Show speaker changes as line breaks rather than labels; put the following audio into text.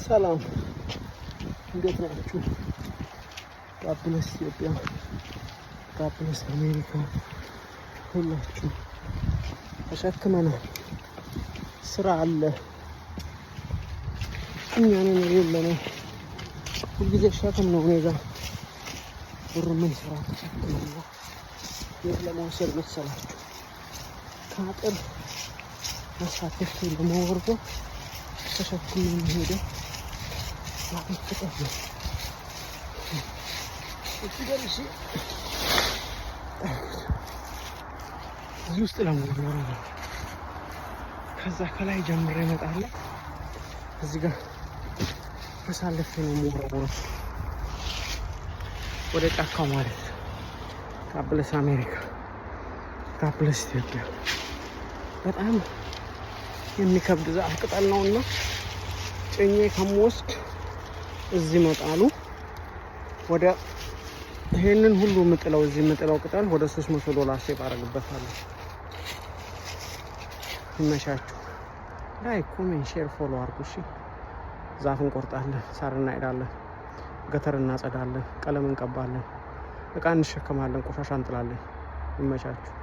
ሰላም እንዴት ናችሁ? ጋብለስ ኢትዮጵያ፣ ጋብለስ አሜሪካ ሁላችሁ ተሸክመናል። ስራ አለ። እኛንን የለነው ሁልጊዜ ሸክም ነው። እኔ ጋር ብር ምን ስራ ተሸክመና የት ለመውሰድ መሰላችሁ? ከአጥር ማሳተፍ ለመወርወር ተሸክም የሚሄደው ማለት ተቀበል እሺ እዚህ ውስጥ ለመወርወር ነው። ከዛ ከላይ ጀምሬ እመጣለሁ። እዚህ ጋር አሳልፌ ነው የምወረወረው ወደ ጫካው ማለት ነው። ጋብለስ አሜሪካ፣ ጋብለስ ኢትዮጵያ። በጣም የሚከብድ ዛፍ ቅጠል ነውና ጭኜ ከምወስድ እዚህ መጣሉ ወደ ይሄንን ሁሉ ምጥለው እዚህ ምጥለው ቅጠል ወደ $300 ሴቭ አደርግበታለሁ። ይመሻችሁ። ላይክ፣ ኮሜንት፣ ሼር፣ ፎሎ አድርጉ። እሺ፣ ዛፍ እንቆርጣለን፣ ሳር እናሄዳለን፣ ገተር እናጸዳለን፣ ቀለም እንቀባለን፣ እቃ እንሸከማለን፣ ቆሻሻ እንጥላለን። ይመቻችሁ።